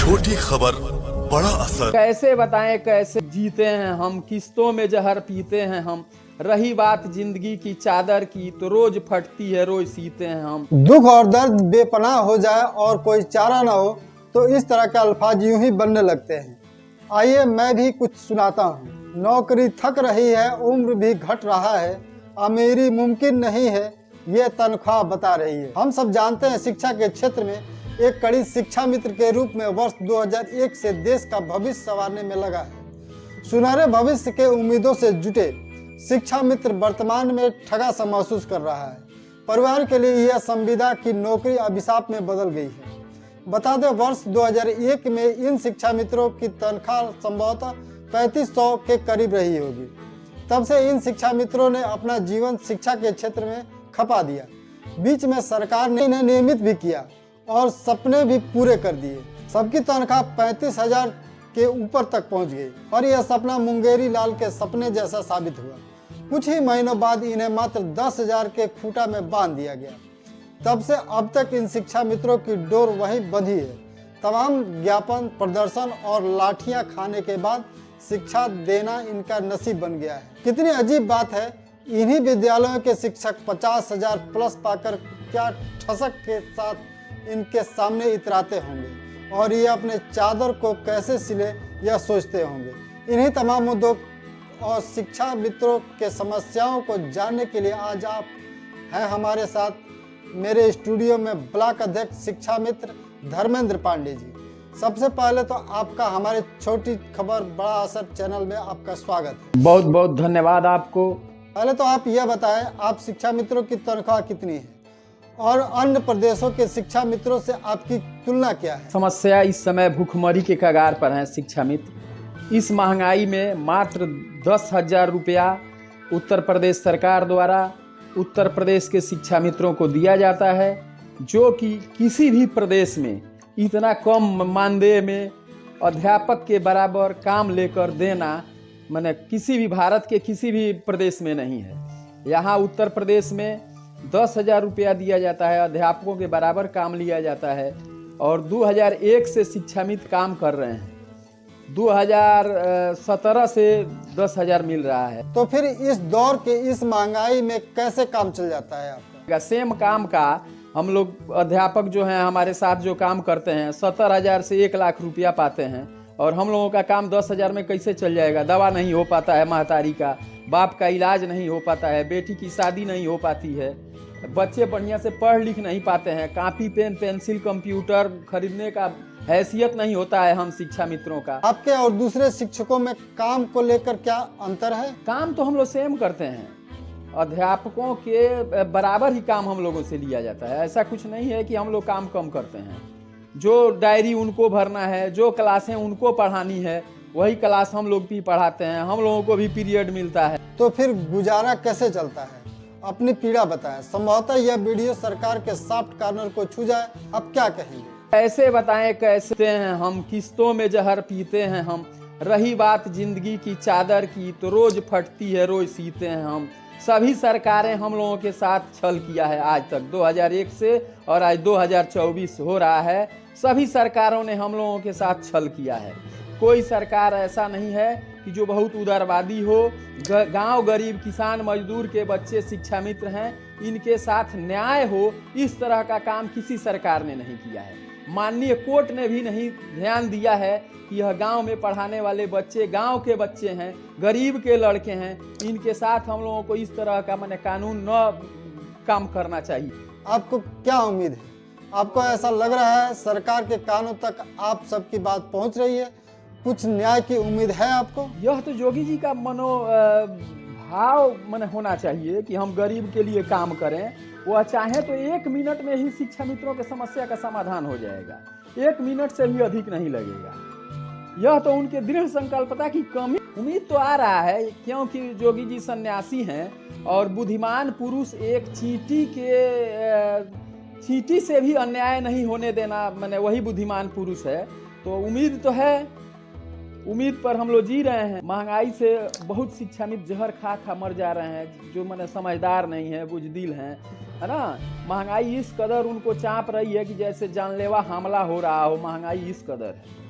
छोटी खबर बड़ा असर। कैसे बताएं कैसे जीते हैं हम, किस्तों में जहर पीते हैं हम। रही बात जिंदगी की चादर की तो रोज फटती है रोज सीते हैं हम। दुख और दर्द बेपनाह हो जाए और कोई चारा ना हो तो इस तरह के अल्फाज यूं ही बनने लगते हैं। आइए मैं भी कुछ सुनाता हूँ। नौकरी थक रही है, उम्र भी घट रहा है, अमीरी मुमकिन नहीं है ये तनख्वाह बता रही है। हम सब जानते हैं शिक्षा के क्षेत्र में एक कड़ी शिक्षा मित्र के रूप में वर्ष 2001 से देश का भविष्य संवारने में लगा है। सुनहरे भविष्य के उम्मीदों से जुटे शिक्षा मित्र वर्तमान में ठगा सा महसूस कर रहा है। परिवार के लिए यह संविदा की नौकरी अभिशाप में बदल गई है। बता दें वर्ष 2001 में इन शिक्षा मित्रों की तनख्वाह संभवतः 3500 के करीब रही होगी। तब से इन शिक्षा मित्रों ने अपना जीवन शिक्षा के क्षेत्र में खपा दिया। बीच में सरकार ने इन्हें नियमित भी किया और सपने भी पूरे कर दिए। सबकी तनख्वाह 35,000 के ऊपर तक पहुंच गई और यह सपना मुंगेरी लाल के सपने जैसा साबित हुआ। कुछ ही महीनों बाद इन्हें मात्र 10,000 के खूंटा में बांध दिया गया। तब से अब तक इन शिक्षा मित्रों की डोर वहीं बंधी है। तमाम ज्ञापन, प्रदर्शन और लाठियां खाने के बाद शिक्षा देना इनका नसीब बन गया है। कितनी अजीब बात है, इन्हीं विद्यालयों के शिक्षक 50,000 प्लस पाकर क्या ठसक के साथ इनके सामने इतराते होंगे और ये अपने चादर को कैसे सिले यह सोचते होंगे। इन्हीं तमाम मुद्दों और शिक्षा मित्रों के समस्याओं को जानने के लिए आज आप हैं हमारे साथ मेरे स्टूडियो में ब्लॉक अध्यक्ष शिक्षा मित्र धर्मेंद्र पांडे जी। सबसे पहले तो आपका हमारे छोटी खबर बड़ा असर चैनल में आपका स्वागत है। बहुत बहुत धन्यवाद आपको। पहले तो आप यह बताएं, आप शिक्षा मित्रों की तनख्वाह कितनी है और अन्य प्रदेशों के शिक्षा मित्रों से आपकी तुलना क्या है? समस्या इस समय भूखमरी के कगार पर है शिक्षा मित्र। इस महंगाई में मात्र 10,000 रुपया उत्तर प्रदेश सरकार द्वारा उत्तर प्रदेश के शिक्षा मित्रों को दिया जाता है, जो कि किसी भी प्रदेश में इतना कम मानदेय में अध्यापक के बराबर काम लेकर देना माने किसी भी भारत के किसी भी प्रदेश में नहीं है। यहाँ उत्तर प्रदेश में 10,000 रुपया दिया जाता है, अध्यापकों के बराबर काम लिया जाता है और 2001 से शिक्षा मित्र काम कर रहे हैं। 2017 से 10,000 मिल रहा है। तो फिर इस दौर के इस महंगाई में कैसे काम चल जाता है आपका? सेम काम का हम लोग अध्यापक जो हैं हमारे साथ जो काम करते हैं 70,000 से 1 लाख रुपया पाते हैं और हम लोगों का काम 10,000 में कैसे चल जाएगा? दवा नहीं हो पाता है महतारी का, बाप का इलाज नहीं हो पाता है, बेटी की शादी नहीं हो पाती है, बच्चे बढ़िया से पढ़ लिख नहीं पाते हैं, कॉपी पेन पेंसिल कंप्यूटर खरीदने का हैसियत नहीं होता है हम शिक्षा मित्रों का। आपके और दूसरे शिक्षकों में काम को लेकर क्या अंतर है? काम तो हम लोग सेम करते हैं, अध्यापकों के बराबर ही काम हम लोगों से लिया जाता है। ऐसा कुछ नहीं है कि हम लोग काम कम करते हैं। जो डायरी उनको भरना है, जो क्लासें उनको पढ़ानी है, वही क्लास हम लोग भी पढ़ाते हैं, हम लोगों को भी पीरियड मिलता है। तो फिर गुजारा कैसे चलता है? अपनी पीड़ा बताएं। संभवतः यह वीडियो सरकार के सॉफ्ट कॉर्नर को छू जाए, अब क्या कहेंगे? कैसे बताएं कैसे हैं हम, किस्तों में जहर पीते हैं हम। रही बात जिंदगी की चादर की तो रोज फटती है रोज सीते हैं हम। सभी सरकारें हम लोगों के साथ छल किया है आज तक, 2001 से और आज 2024 हो रहा है। सभी सरकारों ने हम लोगों के साथ छल किया है। कोई सरकार ऐसा नहीं है कि जो बहुत उदारवादी हो। गांव गरीब किसान मजदूर के बच्चे शिक्षा मित्र हैं, इनके साथ न्याय हो, इस तरह का काम किसी सरकार ने नहीं किया है। माननीय कोर्ट ने भी नहीं ध्यान दिया है कि यह गांव में पढ़ाने वाले बच्चे गांव के बच्चे हैं, गरीब के लड़के हैं, इनके साथ हम लोगों को इस तरह का माने कानून न काम करना चाहिए। आपको क्या उम्मीद है? आपको ऐसा लग रहा है सरकार के कानों तक आप सबकी बात पहुंच रही है? कुछ न्याय की उम्मीद है आपको? यह तो योगी जी का भाव मन होना चाहिए कि हम गरीब के लिए काम करें। वह चाहे तो 1 मिनट में ही शिक्षा मित्रों के समस्या का समाधान हो जाएगा, 1 मिनट से भी अधिक नहीं लगेगा। यह तो उनके दृढ़ संकल्पता की कमी। उम्मीद तो आ रहा है क्योंकि योगी जी सन्यासी हैं और बुद्धिमान पुरुष एक चींटी से भी अन्याय नहीं होने देना माने वही बुद्धिमान पुरुष है। तो उम्मीद तो है, उम्मीद पर हम लोग जी रहे हैं। महंगाई से बहुत शिक्षा मित्र जहर खा खा मर जा रहे हैं, जो माने समझदार नहीं है, बुजदिल हैं। है ना। महंगाई इस कदर उनको चाँप रही है कि जैसे जानलेवा हमला हो रहा हो, महंगाई इस कदर है।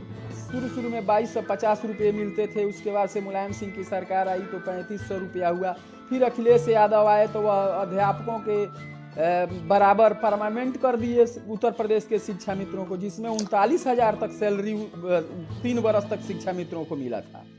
शुरू में 2250 रुपये मिलते थे, उसके बाद से मुलायम सिंह की सरकार आई तो 3500 रुपया हुआ। फिर अखिलेश यादव आए तो वह अध्यापकों के बराबर परमानेंट कर दिए उत्तर प्रदेश के शिक्षा मित्रों को, जिसमें 39,000 तक सैलरी 3 बरस तक शिक्षा मित्रों को मिला था।